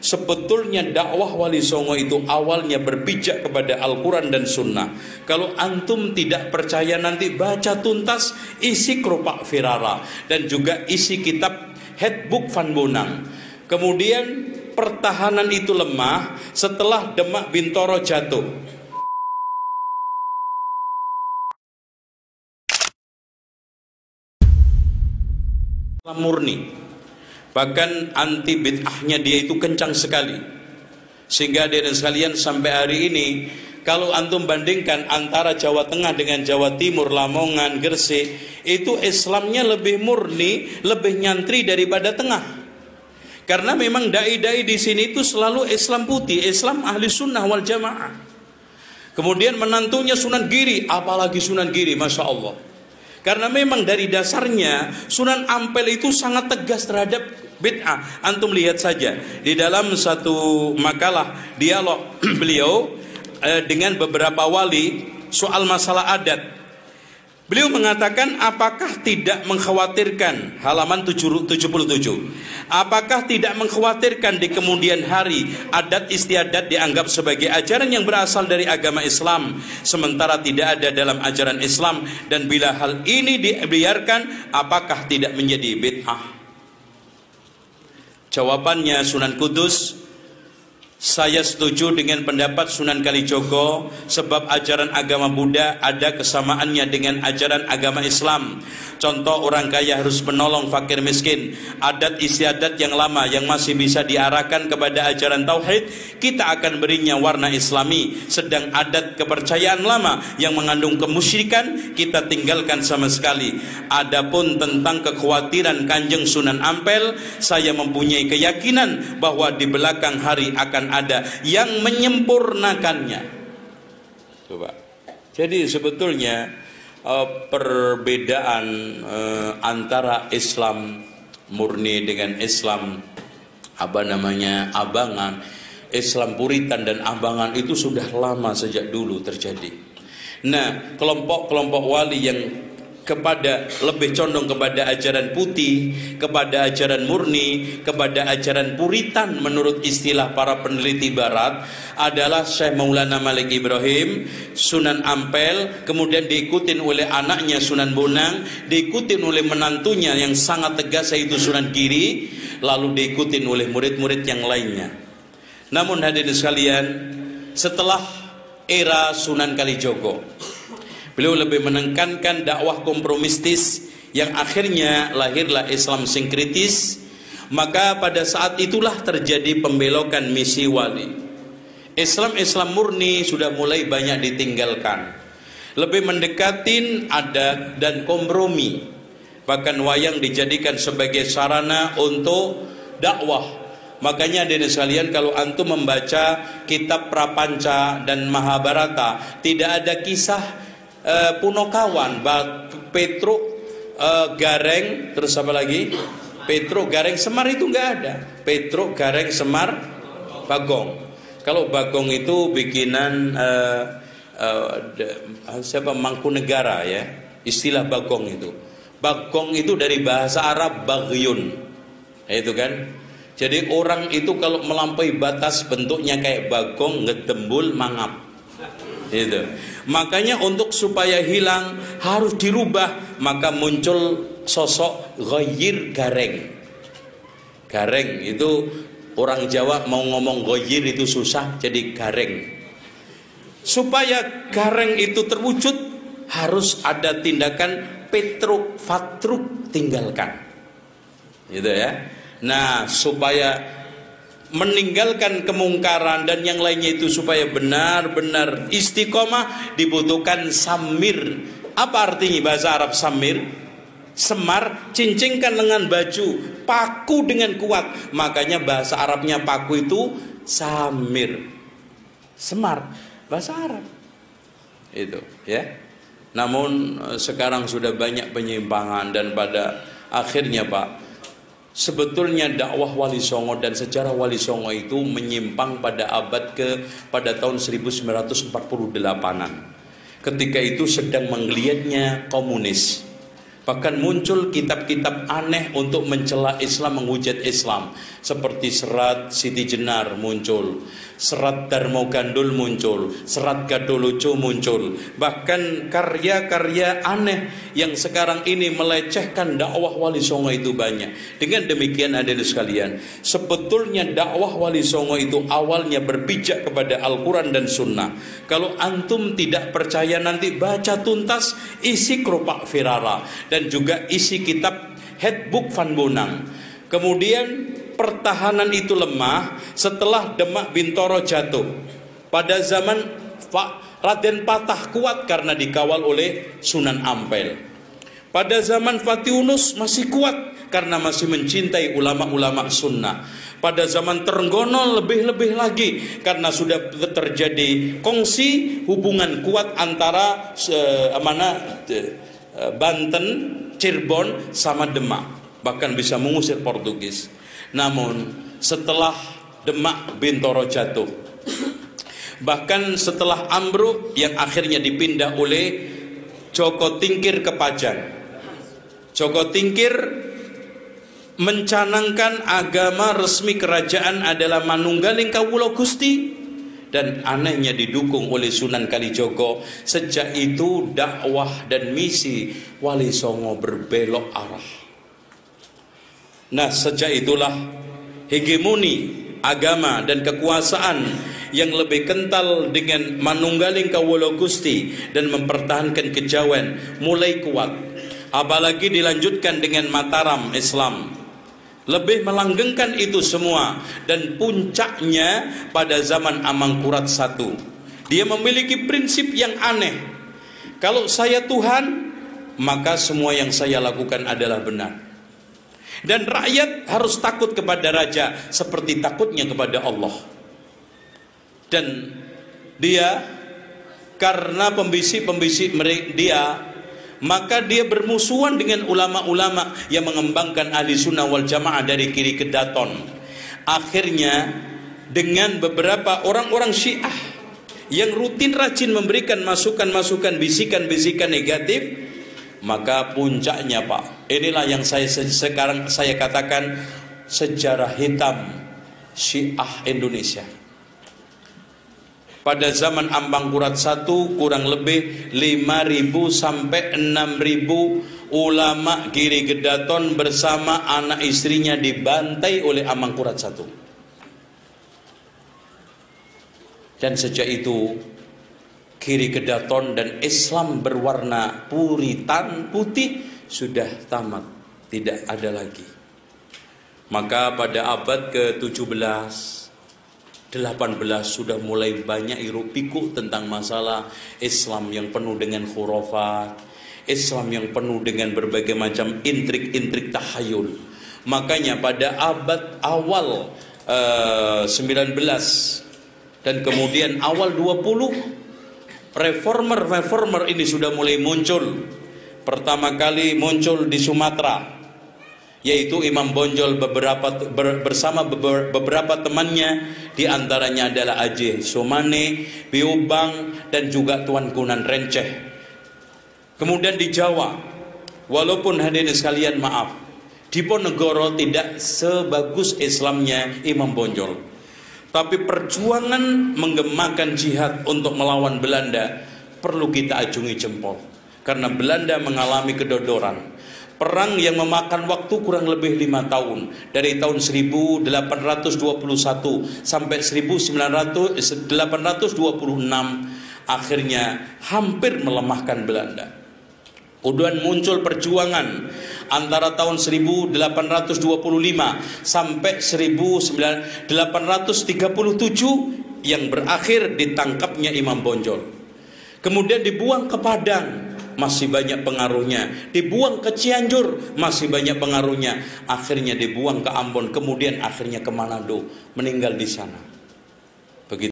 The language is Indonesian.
Sebetulnya dakwah Wali Songo itu awalnya berpijak kepada Al-Quran dan Sunnah. Kalau antum tidak percaya, nanti baca tuntas isi Keropak Firara dan juga isi kitab Handbook Van Bonang. Kemudian pertahanan itu lemah setelah Demak Bintoro jatuh. Murni, bahkan anti bid'ahnya dia itu kencang sekali, sehingga hadirin sekalian sampai hari ini kalau antum bandingkan antara Jawa Tengah dengan Jawa Timur, Lamongan, Gresik, itu Islamnya lebih murni, lebih nyantri daripada Tengah. Karena memang dai-dai di sini itu selalu Islam putih, Islam ahli sunnah wal jamaah. Kemudian menantunya Sunan Giri, apalagi Sunan Giri, masya Allah. Karena memang dari dasarnya Sunan Ampel itu sangat tegas terhadap bid'ah. Antum lihat saja di dalam satu makalah dialog beliau dengan beberapa wali soal masalah adat. Beliau mengatakan, apakah tidak mengkhawatirkan, halaman 77, apakah tidak mengkhawatirkan di kemudian hari adat istiadat dianggap sebagai ajaran yang berasal dari agama Islam, sementara tidak ada dalam ajaran Islam, dan bila hal ini dibiarkan, apakah tidak menjadi bid'ah? Jawabannya Sunan Kudus, saya setuju dengan pendapat Sunan Kalijogo, sebab ajaran agama Buddha ada kesamaannya dengan ajaran agama Islam. Contoh, orang kaya harus menolong fakir miskin. Adat istiadat yang lama yang masih bisa diarahkan kepada ajaran tauhid, kita akan berinya warna Islami. Sedang adat kepercayaan lama yang mengandung kemusyrikan, kita tinggalkan sama sekali. Adapun tentang kekhawatiran Kanjeng Sunan Ampel, saya mempunyai keyakinan bahwa di belakang hari akan ada yang menyempurnakannya. Coba. Jadi sebetulnya perbedaan antara Islam murni dengan Islam abangan, Islam puritan dan abangan itu sudah lama sejak dulu terjadi. Nah, kelompok-kelompok wali yang lebih condong kepada ajaran putih, kepada ajaran murni, kepada ajaran puritan menurut istilah para peneliti barat adalah Syekh Maulana Malik Ibrahim, Sunan Ampel, kemudian diikutin oleh anaknya Sunan Bonang, diikutin oleh menantunya yang sangat tegas yaitu Sunan Giri, lalu diikutin oleh murid-murid yang lainnya. Namun hadirin sekalian, setelah era Sunan Kalijogo, beliau lebih menekankan dakwah kompromistis yang akhirnya lahirlah Islam sinkritis. Maka pada saat itulah terjadi pembelokan misi wali. Islam murni sudah mulai banyak ditinggalkan, lebih mendekatin adat dan kompromi. Bahkan wayang dijadikan sebagai sarana untuk dakwah. Makanya hadirin sekalian, kalau antum membaca kitab Prapanca dan Mahabharata, tidak ada kisah Punokawan, Petruk, Gareng, terus apa lagi? Petruk, Gareng, Semar itu nggak ada. Petruk, Gareng, Semar, Bagong. Kalau Bagong itu bikinan siapa? Mangkunegara ya. Istilah Bagong itu. Bagong itu dari bahasa Arab Bagyun. Itu kan. Jadi orang itu kalau melampaui batas bentuknya kayak bagong, ngedembul, mangap. Itu. Makanya untuk supaya hilang harus dirubah, maka muncul sosok Ghoyir Gareng. Gareng itu orang Jawa mau ngomong Ghoyir itu susah, jadi Gareng. Supaya Gareng itu terwujud harus ada tindakan Petruk Fatruk tinggalkan. Gitu ya. Nah, supaya meninggalkan kemungkaran dan yang lainnya itu supaya benar-benar istiqomah dibutuhkan samir. Apa artinya bahasa Arab samir? Semar, cincingkan lengan baju, paku dengan kuat. Makanya bahasa Arabnya paku itu samir. Semar, bahasa Arab. Itu, ya. Namun sekarang sudah banyak penyimpangan dan pada akhirnya Pak, sebetulnya dakwah Wali Songo dan sejarah Wali Songo itu menyimpang pada pada tahun 1948-an. Ketika itu sedang menggeliatnya komunis. Bahkan muncul kitab-kitab aneh untuk mencela Islam, menghujat Islam. Seperti serat Siti Jenar muncul, serat Darmo Gandul muncul, serat Gadolucu muncul. Bahkan karya-karya aneh yang sekarang ini melecehkan dakwah Wali Songo itu banyak. Dengan demikian hadirin sekalian, sebetulnya dakwah Wali Songo itu awalnya berpijak kepada Al-Quran dan Sunnah. Kalau antum tidak percaya, nanti baca tuntas isi Keropak Virara dan juga isi kitab Headbook Van Bonang. Kemudian pertahanan itu lemah setelah Demak Bintoro jatuh. Pada zaman Raden Patah kuat karena dikawal oleh Sunan Ampel. Pada zaman Fatihunus masih kuat karena masih mencintai ulama-ulama sunnah. Pada zaman Trenggono lebih-lebih lagi karena sudah terjadi kongsi hubungan kuat antara Banten, Cirebon sama Demak, bahkan bisa mengusir Portugis. Namun setelah Demak Bintoro jatuh, bahkan setelah ambruk yang akhirnya dipindah oleh Joko Tingkir ke Pajang, Joko Tingkir mencanangkan agama resmi kerajaan adalah Manunggaling Kawula Gusti, dan anehnya didukung oleh Sunan Kalijogo. Sejak itu dakwah dan misi Wali Songo berbelok arah. Nah, sejak itulah hegemoni agama dan kekuasaan yang lebih kental dengan Manunggaling Kawula Gusti dan mempertahankan kejawen mulai kuat. Apalagi dilanjutkan dengan Mataram Islam, lebih melanggengkan itu semua. Dan puncaknya pada zaman Amangkurat I, dia memiliki prinsip yang aneh. Kalau saya Tuhan, maka semua yang saya lakukan adalah benar. Dan rakyat harus takut kepada raja seperti takutnya kepada Allah. Dan dia, karena pembisik-pembisik dia, maka dia bermusuhan dengan ulama-ulama yang mengembangkan ahli sunnah wal jamaah dari kiri ke daton. Akhirnya dengan beberapa orang-orang Syiah yang rutin rajin memberikan masukan-masukan, bisikan-bisikan negatif, maka puncaknya Pak, inilah yang sekarang saya katakan sejarah hitam Syiah Indonesia. Pada zaman Amangkurat I kurang lebih 5.000 sampai 6.000 ulama Giri Gedaton bersama anak istrinya dibantai oleh Amangkurat I. Dan sejak itu Giri Gedaton dan Islam berwarna puritan putih sudah tamat, tidak ada lagi. Maka pada abad ke-17 18 sudah mulai banyak hiruk pikuk tentang masalah Islam yang penuh dengan khurafat, Islam yang penuh dengan berbagai macam intrik-intrik tahayul. Makanya pada abad awal 19 dan kemudian awal 20, reformer ini sudah mulai muncul. Pertama kali muncul di Sumatera, yaitu Imam Bonjol bersama beberapa temannya, diantaranya adalah Aceh Somane, Biubang, dan juga Tuan Kunan Renceh. Kemudian di Jawa, walaupun hadirin sekalian maaf, Diponegoro tidak sebagus Islamnya Imam Bonjol, tapi perjuangan menggemakan jihad untuk melawan Belanda perlu kita acungi jempol, karena Belanda mengalami kedodoran. Perang yang memakan waktu kurang lebih 5 tahun, dari tahun 1821 sampai 1826, akhirnya hampir melemahkan Belanda. Kemudian muncul perjuangan antara tahun 1825 sampai 1837 yang berakhir ditangkapnya Imam Bonjol. Kemudian dibuang ke Padang, masih banyak pengaruhnya. Dibuang ke Cianjur, masih banyak pengaruhnya. Akhirnya dibuang ke Ambon, kemudian akhirnya ke Manado, meninggal di sana.